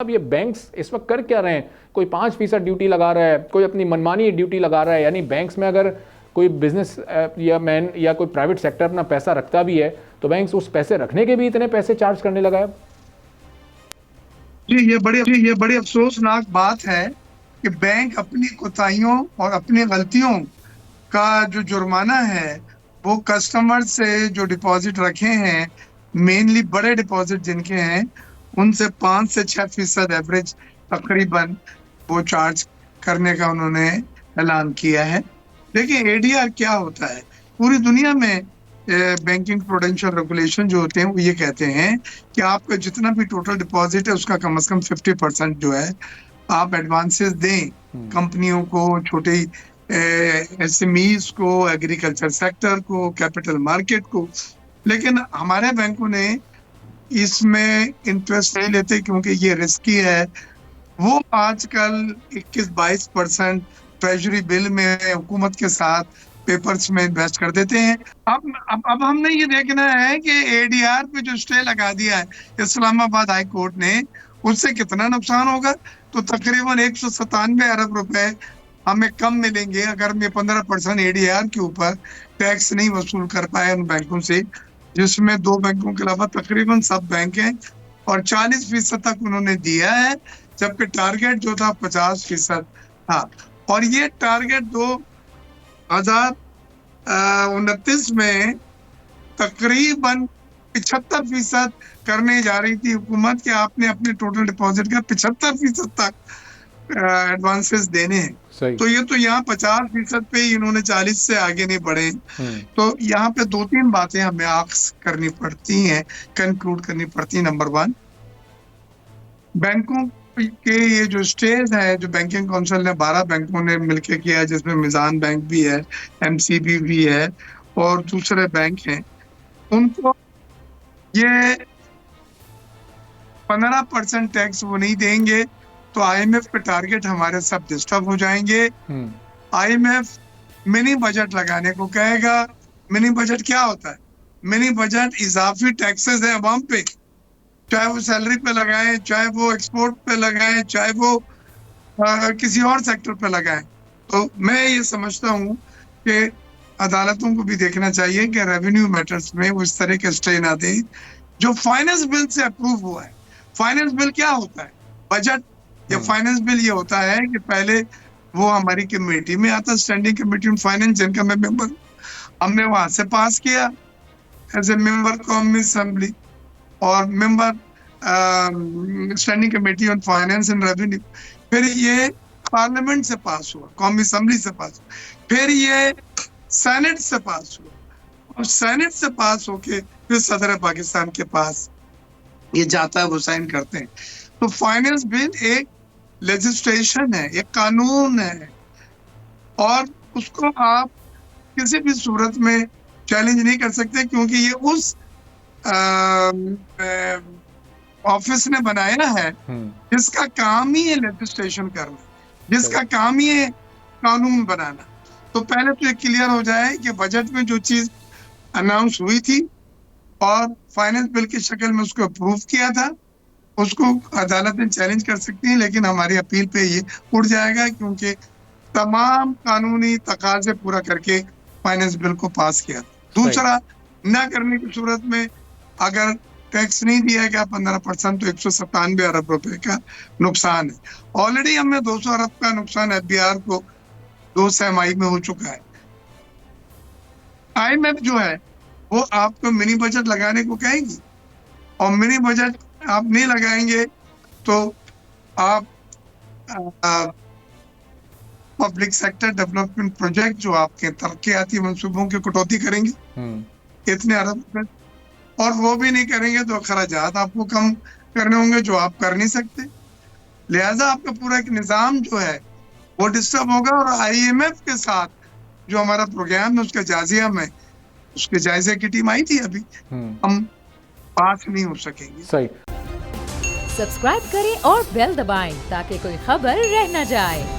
अब ये बैंक्स इस वक्त कर क्या रहे हैं? कोई 5% ड्यूटी लगा रहा है, कोई अपनी मनमानी ड्यूटी लगा रहा है। यानी बैंक्स में अगर कोई बिजनेस या मैन या कोई प्राइवेट सेक्टर अपना पैसा रखता भी है तो बैंक्स उस पैसे रखने के भी इतने पैसे चार्ज करने लगा है। जी, ये बड़ी अफसोसनाक बात है कि बैंक अपनी कोताहियों और अपनी गलतियों का जो जुर्माना है वो कस्टमर से जो डिपॉजिट रखे हैं, मेनली बड़े डिपॉजिट जिनके हैं, उनसे 5 से 6% एवरेज तकरीबन वो चार्ज करने का उन्होंने ऐलान किया है। देखिए एडीआर क्या होता है, पूरी दुनिया में बैंकिंग प्रूडेंशियल रेगुलेशन जो होते हैं वो ये कहते हैं कि आपका जितना भी टोटल डिपॉजिट है उसका कम से कम 50% जो है आप एडवांसेस दें कंपनियों को, छोटे एसएमईज को, एग्रीकल्चर सेक्टर को, कैपिटल मार्केट को। लेकिन हमारे बैंकों ने इसमें इंटरेस्ट नहीं लेते क्योंकि ये रिस्की है। वो आजकल 21-22% ट्रेजरी बिल में हुकूमत के साथ पेपर्स में इन्वेस्ट कर देते हैं। अब हमने ये देखना है कि एडीआर पे जो स्टे लगा दिया है इस्लामाबाद हाई कोर्ट ने, उससे कितना नुकसान होगा। तो तकरीबन 197 अरब रुपए हमें कम मिलेंगे अगर हम 15% एडीआर के ऊपर टैक्स नहीं वसूल कर पाए उन बैंकों से, जिसमें 2 बैंकों के अलावा तकरीबन सब बैंक हैं, और 40% तक उन्होंने दिया है, जबकि टारगेट जो था 50% था। और ये टारगेट 2029 में तकरीबन 75% करने जा रही थी हुकूमत कि आपने अपने टोटल डिपॉजिट का 75% तक एडवांसेस देने हैं। तो ये तो यहाँ 50% पे ही इन्होंने 40 से आगे नहीं बढ़े। तो यहाँ पे 2-3 बातें हमें आक्स करनी पड़ती हैं, कंक्लूड करनी पड़ती है। नंबर 1, बैंकों के ये जो स्टेज है, जो बैंकिंग काउंसिल ने 12 बैंकों ने मिलकर किया, जिसमें मिजान बैंक भी है, एमसीबी भी है और दूसरे बैंक हैं, उनको ये 15% टैक्स वो नहीं देंगे तो आईएमएफ के टारगेट हमारे सब डिस्टर्ब हो जाएंगे। आईएमएफ मिनी बजट लगाने को कहेगा। मिनी बजट क्या होता है? मिनी बजट इजाफी टैक्सेस है अवाम पे, चाहे वो सैलरी पे लगाएं, चाहे वो एक्सपोर्ट पे लगाएं, चाहे वो किसी और सेक्टर पे लगाएं। तो मैं ये समझता हूँ कि अदालतों को भी देखना चाहिए कि रेवेन्यू मैटर्स में वो इस तरह के स्टे ना दें जो फाइनेंस बिल से अप्रूव हुआ है। फाइनेंस बिल क्या होता है? बजट या फाइनेंस बिल ये होता है कि पहले वो हमारी कमेटी में आता, स्टैंडिंग कमेटी ऑन फाइनेंस, जिनका मैं मेंबर, हमने वहां से पास किया एज ए मेंबर कौमी असेंबली और member standing committee on finance and revenue. फिर ये पार्लियामेंट से पास हुआ, कौमी असेंबली से पास हुआ, फिर ये सेनेट से पास हुआ और सेनेट से पास होके फिर सदर पाकिस्तान के पास ये जाता है, वो साइन करते हैं। तो फाइनेंस बिल एक लेजिस्लेशन है, एक कानून है और उसको आप किसी भी सूरत में चैलेंज नहीं कर सकते क्योंकि ये उस ऑफिस ने बनाया है जिसका काम ही है लेजिस्लेशन करना, जिसका काम ही है कानून बनाना। तो पहले तो ये क्लियर हो जाए कि बजट में जो चीज अनाउंस हुई थी और फाइनेंस बिल की शक्ल में उसको अप्रूव किया था, उसको अदालतें चैलेंज कर सकती हैं, लेकिन हमारी अपील पे ये उड़ जाएगा क्योंकि तमाम कानूनी तकाजे पूरा करके फाइनेंस बिल को पास किया। दूसरा, ना करने की सूरत में अगर टैक्स नहीं दिया गया 15% तो 197 अरब रुपए का नुकसान है। ऑलरेडी हमें 200 अरब का नुकसान एफबीआर को 2 तिमाही में हो चुका है। आईएमएफ जो है वो आपको मिनी बजट लगाने को कहेगी और मिनी बजट आप नहीं लगाएंगे तो आप पब्लिक सेक्टर डेवलपमेंट प्रोजेक्ट जो आपके तरक्याती मंसूबों की कटौती करेंगे इतने अरब रुपए, और वो भी नहीं करेंगे तो खर्चात आपको कम करने होंगे जो आप कर नहीं सकते। लिहाजा आपका पूरा एक निजाम जो है वो डिस्टर्ब होगा। और आईएमएफ के साथ जो हमारा प्रोग्राम है उसका जायजा में, उसके जायजे की टीम आई थी, अभी हम पास नहीं हो सकेंगे। सही। सब्सक्राइब करें और बेल दबाएं ताकि कोई खबर रह न जाए।